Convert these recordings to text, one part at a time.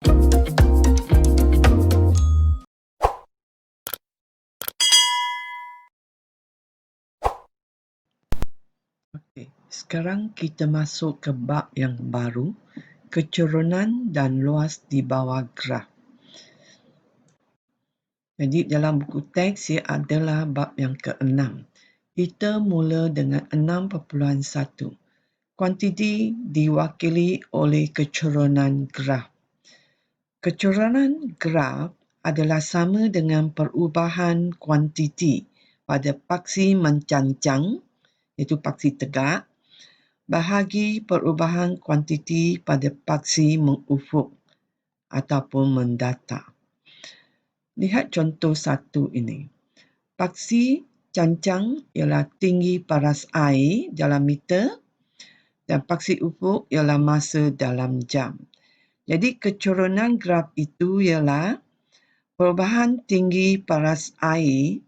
Okey, sekarang kita masuk ke bab yang baru, kecerunan dan luas di bawah graf. Jadi dalam buku teks ia adalah bab yang ke-6. Kita mula dengan 6.1. Kuantiti diwakili oleh kecerunan graf. Kecerunan graf adalah sama dengan perubahan kuantiti pada paksi mencancang, iaitu paksi tegak, bahagi perubahan kuantiti pada paksi mengufuk ataupun mendatar. Lihat contoh 1 ini. Paksi cancang ialah tinggi paras air dalam meter dan paksi ufuk ialah masa dalam jam. Jadi kecerunan graf itu ialah perubahan tinggi paras air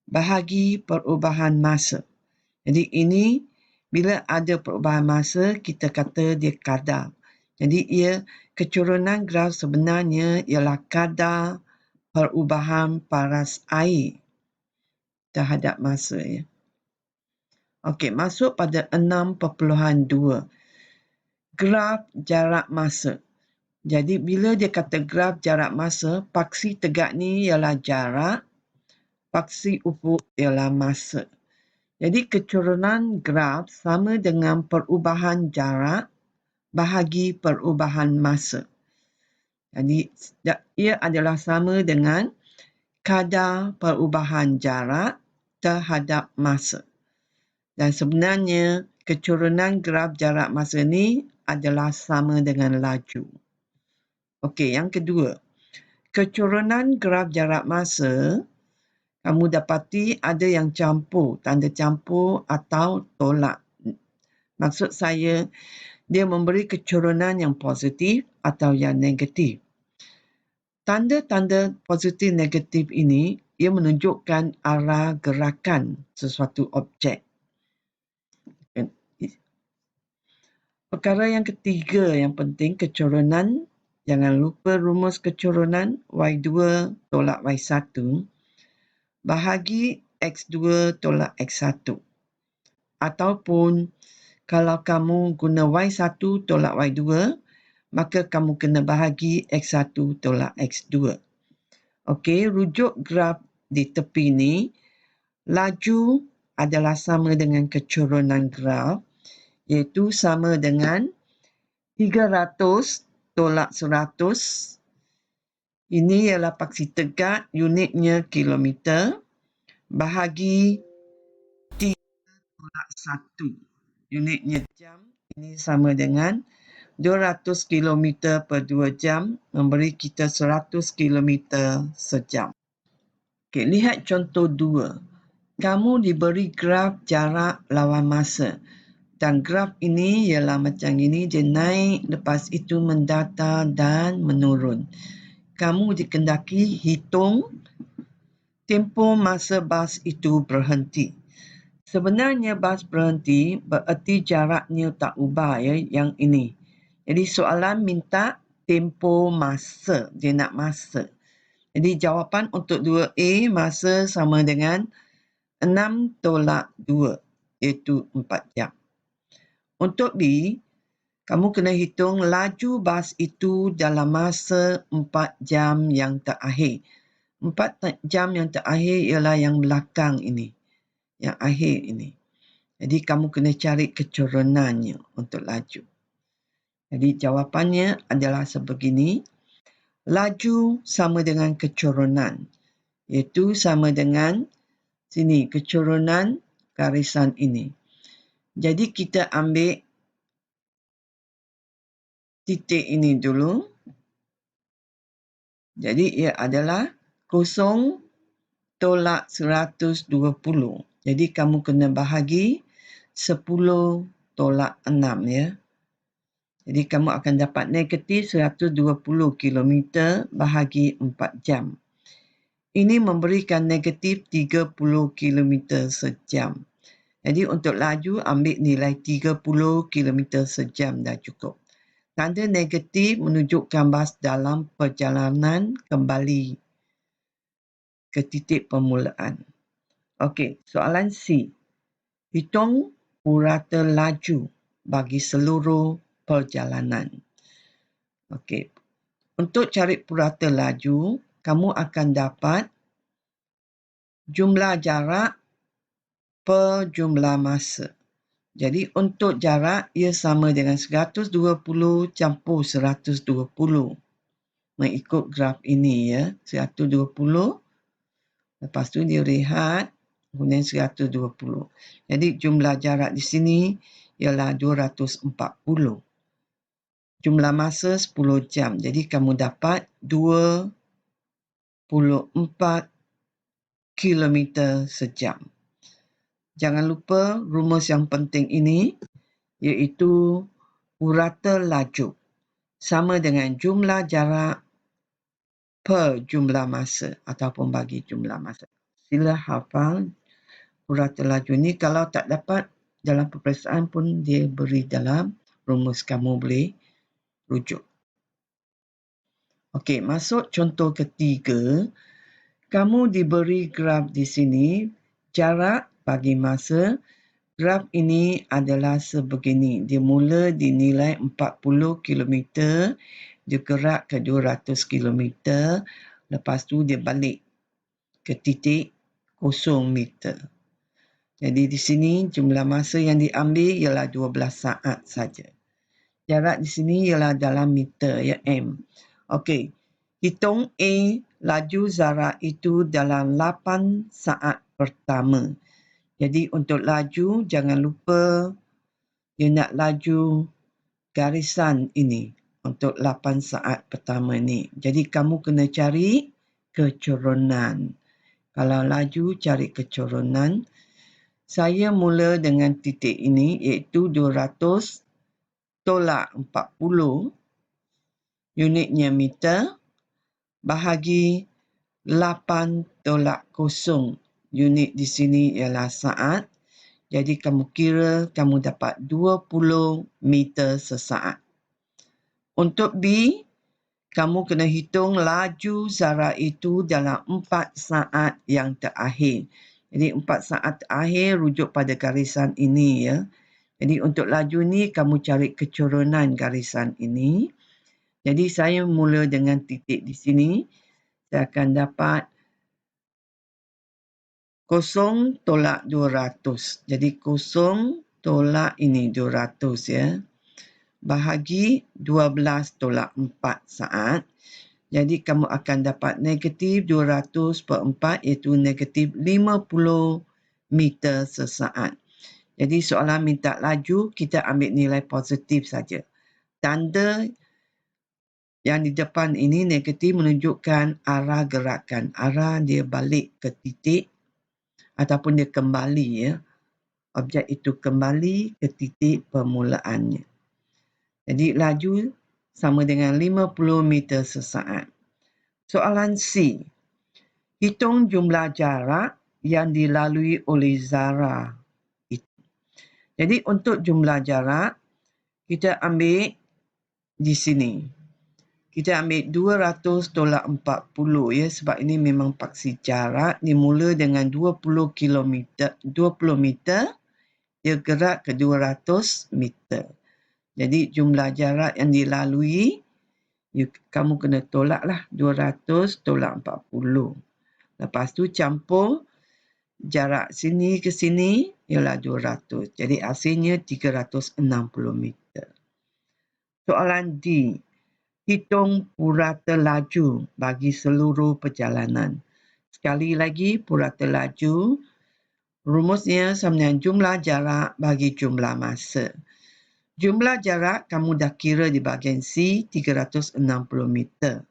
bahagi perubahan masa. Jadi ini bila ada perubahan masa kita kata dia kadar. Jadi kecerunan graf sebenarnya ialah kadar perubahan paras air terhadap masa. Okey, masuk pada 6.2. Graf jarak masa. Jadi bila dia kata graf jarak masa, paksi tegak ni ialah jarak, paksi ufuk ialah masa. Jadi kecerunan graf sama dengan perubahan jarak bahagi perubahan masa. Jadi ia adalah sama dengan kadar perubahan jarak terhadap masa. Dan sebenarnya kecerunan graf jarak masa ni adalah sama dengan laju. Okey, yang kedua. Kecerunan graf jarak masa, kamu dapati ada yang campur, tanda campur atau tolak. Maksud saya, dia memberi kecerunan yang positif atau yang negatif. Tanda-tanda positif negatif ini, ia menunjukkan arah gerakan sesuatu objek. Perkara yang ketiga yang penting, kecerunan. Jangan lupa rumus kecerunan Y2 tolak Y1 bahagi X2 tolak X1. Ataupun kalau kamu guna Y1 tolak Y2, maka kamu kena bahagi X1 tolak X2. Okey, rujuk graf di tepi ni, laju adalah sama dengan kecerunan graf, iaitu sama dengan 300 tolak 100. Ini ialah paksi tegak, unitnya kilometer, bahagi 3 tolak 1. Unitnya jam, ini sama dengan 200 km per 2 jam, memberi kita 100 km sejam. Okay, lihat contoh 2. Kamu diberi graf jarak lawan masa. Dan graf ini ialah macam ini, dia naik, lepas itu mendatar dan menurun. Kamu dikendaki hitung tempoh masa bas itu berhenti. Sebenarnya bas berhenti bererti jaraknya tak ubah, yang ini. Jadi soalan minta tempoh masa, dia nak masa. Jadi jawapan untuk 2A, masa sama dengan 6 tolak 2, iaitu 4 jam. Untuk B, kamu kena hitung laju bas itu dalam masa 4 jam yang terakhir. 4 jam yang terakhir ialah yang belakang ini, yang akhir ini. Jadi kamu kena cari kecurunannya untuk laju. Jadi jawapannya adalah sebegini. Laju sama dengan kecurunan, iaitu sama dengan sini, kecurunan garisan ini. Jadi kita ambil titik ini dulu. Jadi ia adalah 0 tolak 120. Jadi kamu kena bahagi 10 tolak 6 ya. Jadi kamu akan dapat negatif 120 km bahagi 4 jam. Ini memberikan negatif 30 km sejam. Jadi untuk laju ambil nilai 30 km sejam dah cukup. Tanda negatif menunjukkan bas dalam perjalanan kembali ke titik permulaan. Okey, soalan C. Hitung purata laju bagi seluruh perjalanan. Okey, untuk cari purata laju, kamu akan dapat jumlah jarak per jumlah masa. Jadi untuk jarak, ia sama dengan 120 campur 120. Mengikut graf ini ya, 120. Lepas tu dia rehat, kemudian 120. Jadi jumlah jarak di sini ialah 240. Jumlah masa 10 jam. Jadi kamu dapat 24 kilometer sejam. Jangan lupa rumus yang penting ini, iaitu purata laju sama dengan jumlah jarak per jumlah masa ataupun bagi jumlah masa. Sila hafal purata laju ni. Kalau tak dapat dalam peperiksaan pun dia beri dalam rumus, kamu boleh rujuk. Okey, masuk contoh ketiga. Kamu diberi graf di sini, jarak bagi masa. Graf ini adalah sebegini. Dia mula dinilai 40 km, dia gerak ke 200 km, lepas tu dia balik ke titik 0 meter. Jadi di sini jumlah masa yang diambil ialah 12 saat saja. Jarak di sini ialah dalam meter, ya, M. Okey, hitung A, laju Zara itu dalam 8 saat pertama. Jadi untuk laju, jangan lupa dia nak laju garisan ini untuk 8 saat pertama ni. Jadi kamu kena cari kecurunan. Kalau laju, cari kecurunan. Saya mula dengan titik ini iaitu 200 tolak 40 unitnya meter bahagi 8 tolak 0 unit di sini ialah saat. Jadi kamu kira kamu dapat 20 meter sesaat. Untuk B, kamu kena hitung laju Zara itu dalam 4 saat yang terakhir. Jadi 4 saat terakhir rujuk pada garisan ini ya. Jadi untuk laju ni kamu cari kecurunan garisan ini. Jadi saya mula dengan titik di sini. Saya akan dapat 0 tolak 200. Jadi 0 tolak ini 200 ya. Bahagi 12 tolak 4 saat. Jadi kamu akan dapat negatif 200 per 4 iaitu negatif 50 meter sesaat. Jadi soalan minta laju, kita ambil nilai positif saja. Tanda yang di depan ini negatif menunjukkan arah gerakan. Arah dia balik ke titik ataupun dia kembali ya. Objek itu kembali ke titik permulaannya. Jadi laju sama dengan 50 meter sesaat. Soalan C. Hitung jumlah jarak yang dilalui oleh Zara. Jadi untuk jumlah jarak, kita ambil di sini. Kita ambil 200 tolak 40 ya, sebab ini memang paksi jarak. Dia mula dengan 20 meter, dia gerak ke 200 meter. Jadi jumlah jarak yang dilalui, kamu kena tolaklah 200 tolak 40. Lepas tu campur jarak sini ke sini ialah 200. Jadi hasilnya 360 meter. Soalan D. Hitung purata laju bagi seluruh perjalanan. Sekali lagi, purata laju, rumusnya sama dengan jumlah jarak bagi jumlah masa. Jumlah jarak kamu dah kira di bahagian C, 360 meter.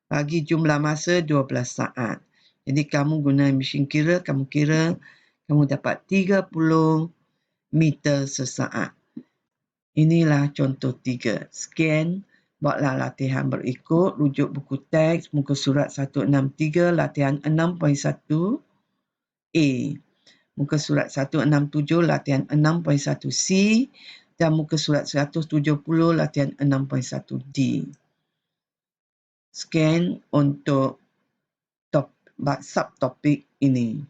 Bagi jumlah masa, 12 saat. Jadi kamu guna mesin kira, kamu dapat 30 meter sesaat. Inilah contoh 3. Sekian. Buatlah latihan berikut, rujuk buku teks, muka surat 163, latihan 6.1 A. Muka surat 167, latihan 6.1 C dan muka surat 170 latihan 6.1D. Sekian untuk subtopik ini.